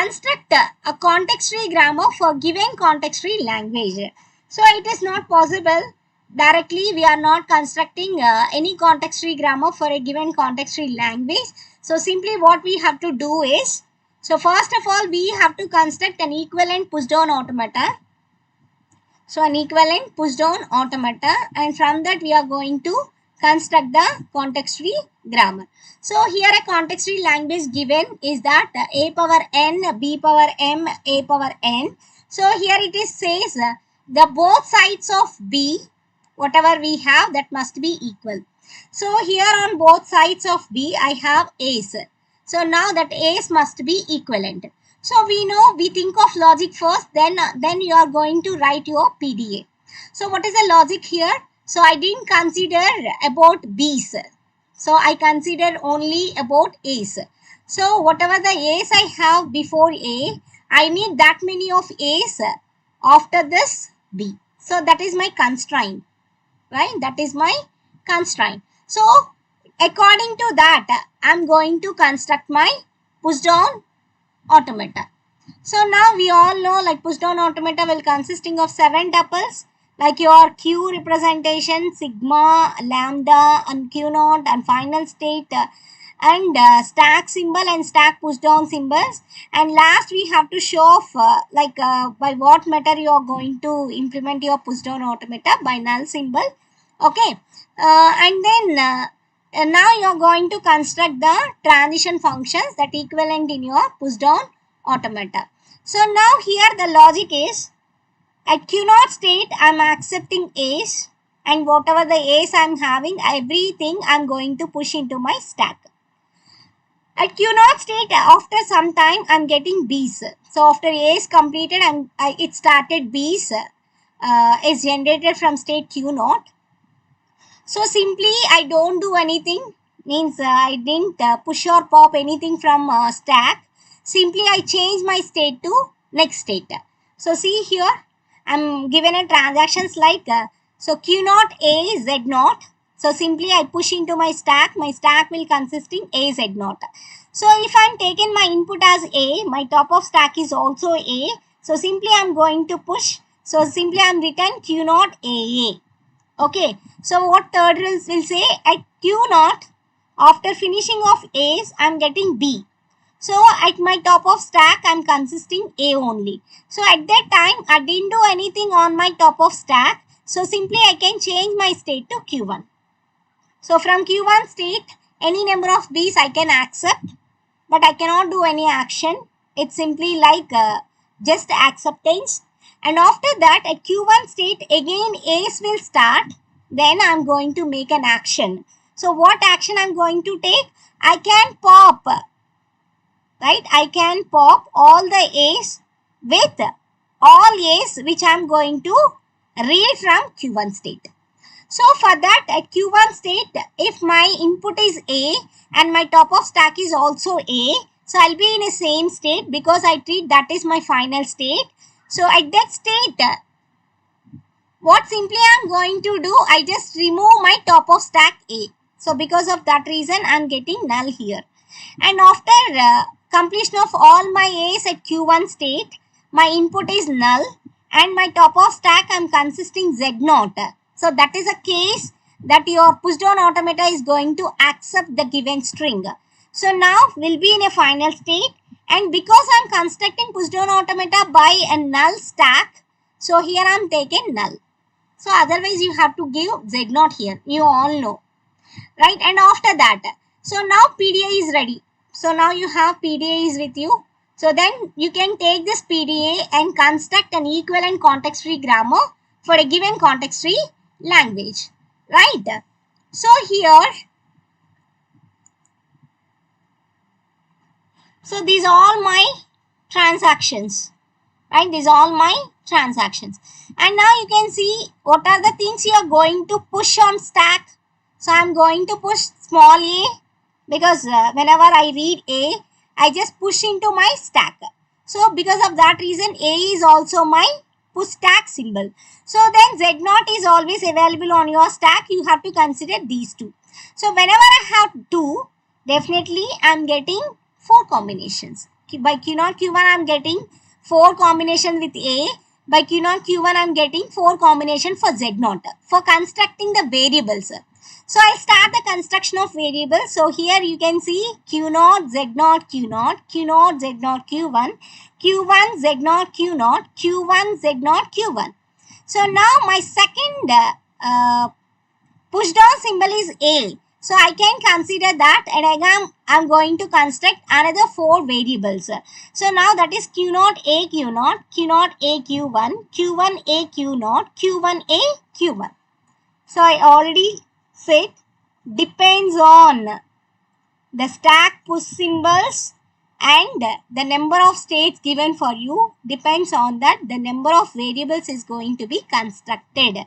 construct a context-free grammar for given context-free language. So it is not possible directly. We are not constructing any context-free grammar for a given context-free language. So simply what we have to do is, so first of all we have to construct an equivalent push-down automata. So an equivalent push-down automata, and from that we are going to construct the context-free grammar. So here a context-free language given is that a power n, b power m, a power n. So here it is says the both sides of b, whatever we have, that must be equal. So here on both sides of b I have a's. So now that a's must be equivalent. So we know, we think of logic first, then you are going to write your PDA. So what is the logic here? So I didn't consider about B's. So I consider only about A's. So whatever the A's I have before A, I need that many of A's after this B. So that is my constraint, right? That is my constraint. So according to that, I'm going to construct my push down automata. So now we all know, like, push down automata will consisting of 7 tuples, like your Q representation, sigma, lambda, and Q naught, and final state, and stack symbol and stack push down symbols. And last we have to show off by what method you are going to implement your push down automata, by null symbol. Okay, and then now you are going to construct the transition functions that equivalent in your push down automata. So now here the logic is, at Q naught state I am accepting A's, and whatever the A's I am having, everything I am going to push into my stack. At Q naught state, after some time I am getting B's. So after A is completed, it started B's is generated from state Q naught. So simply I don't do anything, means I didn't push or pop anything from stack. Simply I change my state to next state. So see here, I'm given a transactions like, so Q naught A Z naught. So simply I push into my stack will consisting A Z naught. So if I'm taking my input as A, my top of stack is also A. So simply I'm going to push. So simply I'm written Q naught AA. Okay. So what third rules will say, at Q naught, after finishing of A's, I'm getting B. So at my top of stack, I'm consisting A only. So at that time, I didn't do anything on my top of stack. So simply I can change my state to Q1. So from Q1 state, any number of B's I can accept, but I cannot do any action. It's simply like just acceptance. And after that, at Q1 state, again A's will start. Then I'm going to make an action. So what action I'm going to take? I can pop, right? I can pop all the A's with all A's which I'm going to read from Q1 state. So for that, at Q1 state, if my input is A and my top of stack is also A, so I'll be in a same state because I treat that is my final state. So at that state, what simply I'm going to do, I just remove my top of stack A. So because of that reason, I'm getting null here. And after completion of all my A's at Q1 state, my input is null and my top of stack I'm consisting Z naught. So that is a case that your push down automata is going to accept the given string. So now we'll be in a final state, and because I'm constructing push down automata by a null stack, so here I'm taking null. So otherwise you have to give Z naught here. You all know, right? And after that, so now PDA is ready. So now you have PDA is with you. So then you can take this PDA and construct an equivalent context-free grammar for a given context-free language, right? So here, so these are all my transactions, right? These are all my transactions. And now you can see what are the things you are going to push on stack. So I'm going to push small a because whenever I read A, I just push into my stack. So because of that reason, A is also my push stack symbol. So then Z naught is always available on your stack. You have to consider these two. So whenever I have 2, definitely I'm getting 4 combinations. By Q0 Q1 I am getting 4 combinations with A. By Q0 Q1 I am getting 4 combinations for Z0 for constructing the variables. So I start the construction of variables. So here you can see Q0 Z0 Q0 Q0 Z0 Q1 Q1 Z0 Q0 Q1 Z0 Q1. So now my second push down symbol is A. So I can consider that, and again I'm going to construct another 4 variables. So now that is Q0 A Q0, Q0 A Q1, Q1 A Q0, Q1 A Q1. So I already said depends on the stack push symbols and the number of states given for you, depends on that the number of variables is going to be constructed.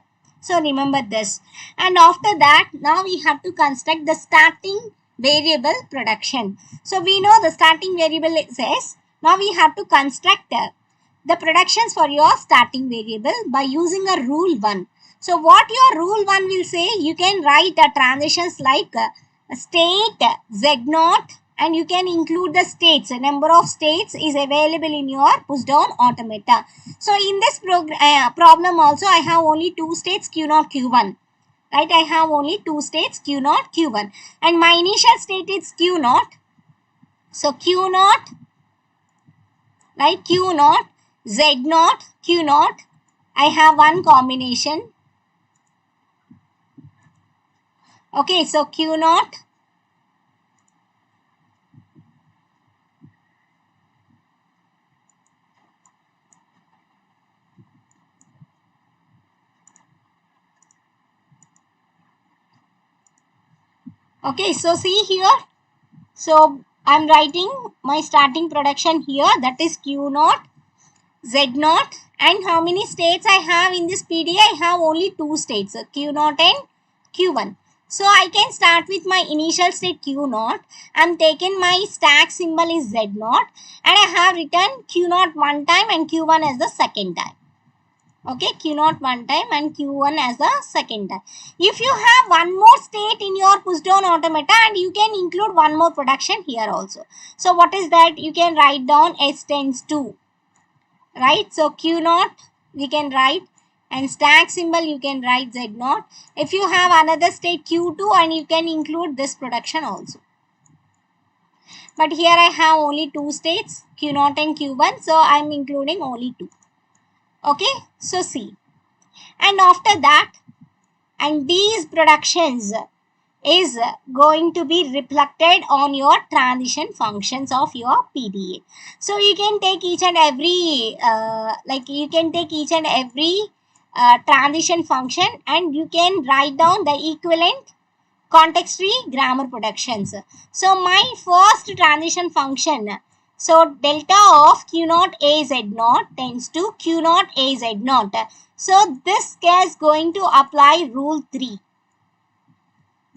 So remember this. And after that, now we have to construct the starting variable production. So we know the starting variable says, now we have to construct the productions for your starting variable by using a rule 1. So what your rule 1 will say, you can write the transitions like state Z0, and you can include the states. A number of states is available in your push down automata. So in this problem also I have only 2 states Q0 Q1. Right, I have only 2 states Q0 Q1, and my initial state is Q0. So Q0, right, Q0 Z0 Q0, I have one combination. Okay, so Q0 okay, so see here. So I'm writing my starting production here, that is Q0 Z0, and how many states I have in this PDA? I have only 2 states, Q0 and Q1. So I can start with my initial state Q0. I'm taken my stack symbol is Z0, and I have written Q0 one time and Q1 as the second time. Okay, Q0 one time and Q1 as the second time. If you have one more state in your push down automata, and you can include one more production here also. So what is that? You can write down S tends to. Right, so Q0 we can write, and stack symbol you can write Z0. If you have another state Q2, and you can include this production also. But here I have only 2 states Q0 and Q1, so I am including only 2. Okay, so see, and after that, and these productions is going to be reflected on your transition functions of your PDA. So you can take each and every transition function, and you can write down the equivalent context-free grammar productions. So my first transition function, so delta of Q0 A Z0 tends to Q0 A Z0. So this is going to apply rule 3.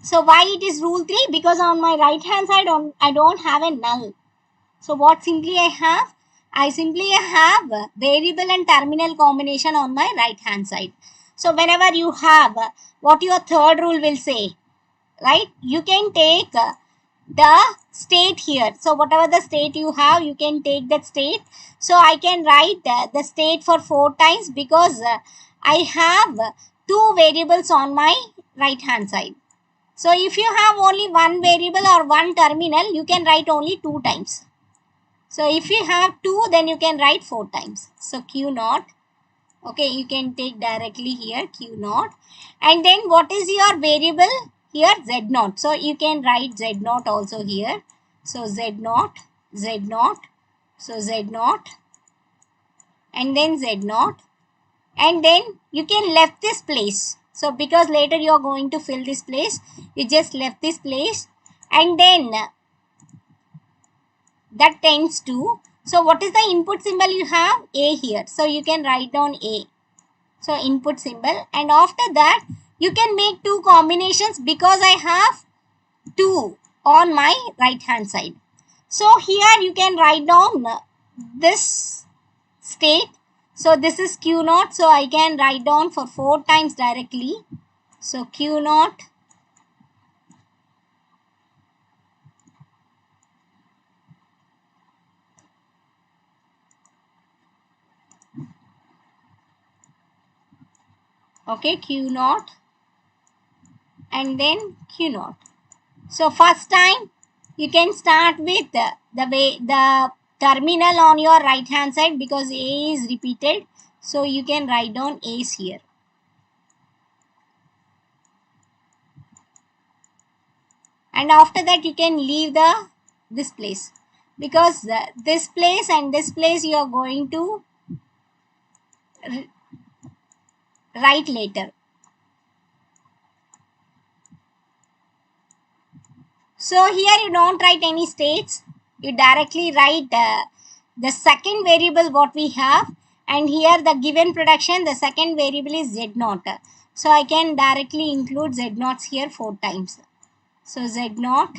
So why it is rule 3? Because on my right hand side I don't have a null. So what simply I have? I simply have variable and terminal combination on my right hand side. So whenever you have, what your third rule will say, right? You can take the state here. So whatever the state you have, you can take that state. So I can write the state for 4 times, because I have 2 variables on my right hand side. So if you have only one variable or one terminal, you can write only 2 times. So if you have 2, then you can write 4 times. So Q0, okay, you can take directly here Q0. And then what is your variable? Here Z0. So you can write Z0 also here. So Z0, Z0, so Z0, and then Z0. And then you can left this place. So because later you are going to fill this place, you just left this place, and then that tends to, so what is the input symbol you have? A here. So you can write down A. So input symbol, and after that you can make 2 combinations, because I have 2 on my right hand side. So here you can write down this state. So this is Q0, so I can write down for 4 times directly. So Q0, Okay, Q naught and then Q naught. So first time you can start with the terminal on your right hand side because A is repeated. So you can write down A's here. And after that you can leave this place because this place and this place you are going to write later. So here you don't write any states. You directly write the second variable what we have, and here the given production, the second variable is Z naught. So I can directly include Z naughts here 4 times. So Z naught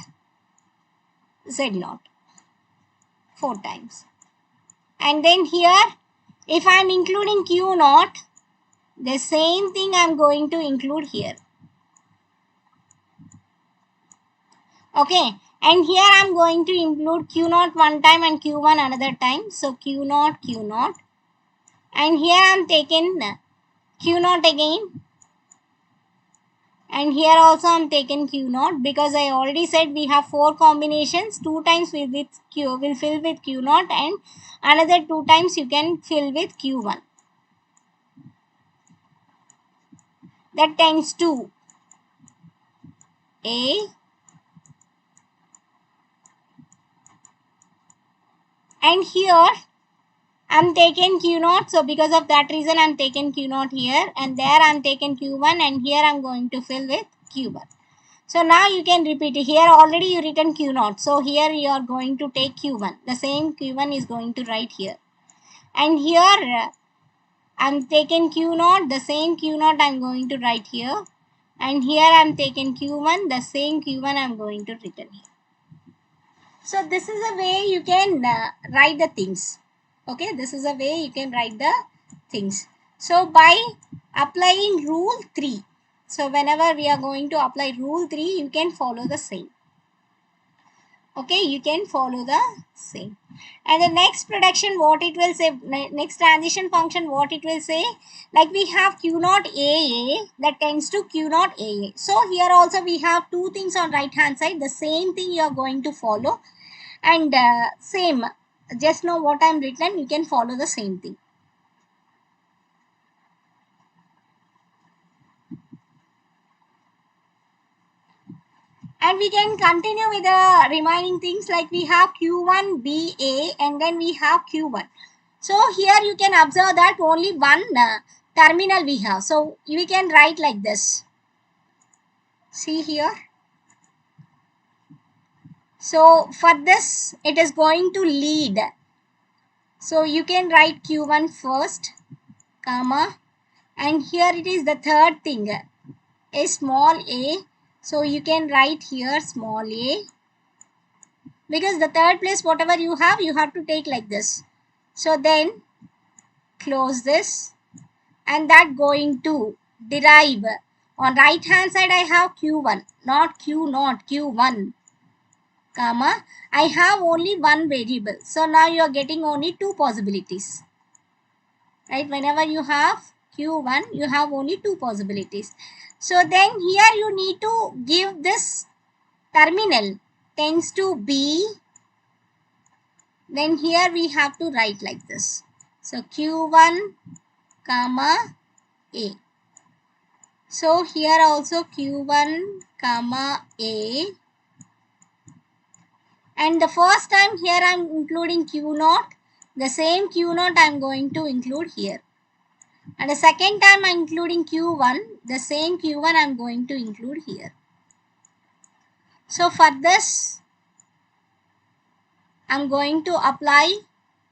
4 times. And then here if I am including Q naught, the same thing I am going to include here. Okay, and here I am going to include Q naught one time and Q1 another time. So Q naught, and here I am taking Q naught again, and here also I am taking Q naught because I already said we have 4 combinations. 2 times will fill with Q naught, and another 2 times you can fill with Q1. That tends to A, and here I'm taking Q naught. So because of that reason I'm taking Q naught here, and there I'm taking Q1, and here I'm going to fill with Q1. So now you can repeat it. Here already you written Q naught. So here you are going to take Q1. The same Q1 is going to write here. And here I'm taking Q naught. The same Q naught I'm going to write here. And here I'm taking Q1. The same Q1 I'm going to written here. So this is a way you can write the things. Okay, this is a way you can write the things. So by applying rule 3. So whenever we are going to apply rule 3, you can follow the same. Okay, you can follow the same. And the next production, what it will say, next transition function, what it will say, like we have Q naught AA that tends to Q naught AA. So here also we have 2 things on right hand side. The same thing you are going to follow, and same, just know what I am written, you can follow the same thing. And we can continue with the remaining things, like we have Q1 BA and then we have Q1. So here you can observe that only one terminal we have. So we can write like this. See here. So for this it is going to lead. So you can write Q1 first, comma, and here it is the third thing, a small a. So you can write here small a, because the third place whatever you have to take like this. So then close this, and that going to derive on right hand side I have Q1, not Q naught, Q1, comma, I have only one variable. So now you are getting only 2 possibilities, right? Whenever you have Q1 you have only 2 possibilities. So then here you need to give this terminal tends to B, then here we have to write like this. So Q1 comma A. So here also Q1 comma A, and the first time here I am including Q naught, the same Q naught I am going to include here, and the second time I am including Q1, the same Q1 I am going to include here. So for this I am going to apply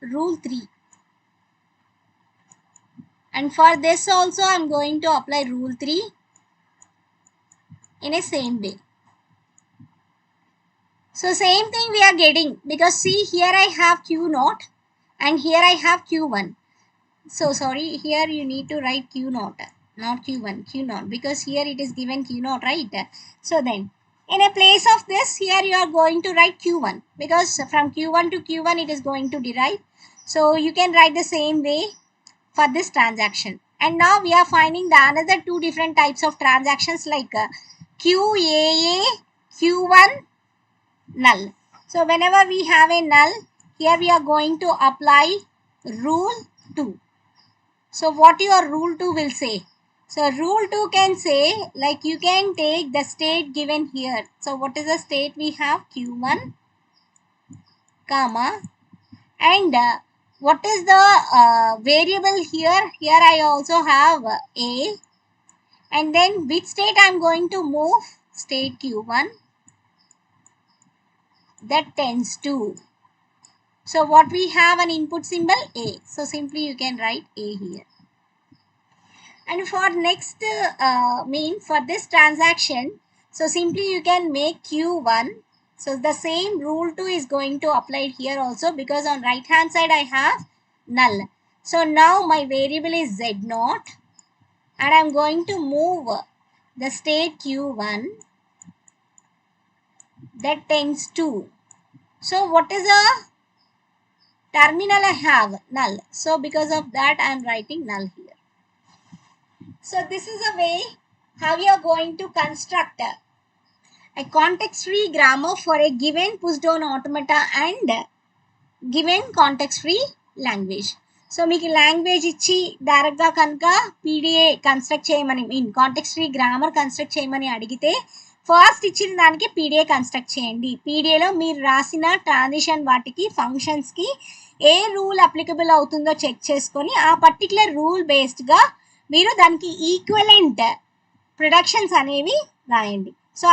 rule 3, and for this also I am going to apply rule 3 in a same way. So same thing we are getting, because see here I have Q naught and here I have Q1. So sorry, here you need to write Q naught, not Q1, Q naught, because here it is given Q naught, right? So then in a place of this, here you are going to write Q1, because from Q1 to Q1 it is going to derive. So you can write the same way for this transaction. And now we are finding the another two different types of transactions like QAA, Q1, null. So whenever we have a null, here we are going to apply rule 2. So what your rule 2 will say? So rule 2 can say, like, you can take the state given here. So what is the state we have? Q1, comma, and what is the variable here? Here I also have A, and then which state I am going to move? State Q1, that tends to. So what we have an input symbol A. So simply you can write A here. And for next for this transaction, so simply you can make Q1. So the same rule 2 is going to apply here also, because on right hand side I have null. So now my variable is Z0, and I am going to move the state Q1 that tends to. So what is a terminal I have? Null. So because of that I am writing null here. So this is a way how you are going to construct a context-free grammar for a given push-down automata and given context-free language. So మీకు language ఇచ్చి డైరెక్ట్గా కనుక PDA construct చేయమని context free grammar construct చేయమని అడిగితే first ఇచ్చిన దానికి PDA construct చేయండి. పీడిఏలో మీరు రాసిన ట్రాన్సిషన్ వాటికి ఫంక్షన్స్కి ఏ రూల్ అప్లికబుల్ అవుతుందో చెక్ చేసుకొని ఆ పర్టికులర్ రూల్ బేస్డ్గా మీరు దానికి ఈక్వలెంట్ ప్రొడక్షన్స్ అనేవి రాయండి. సో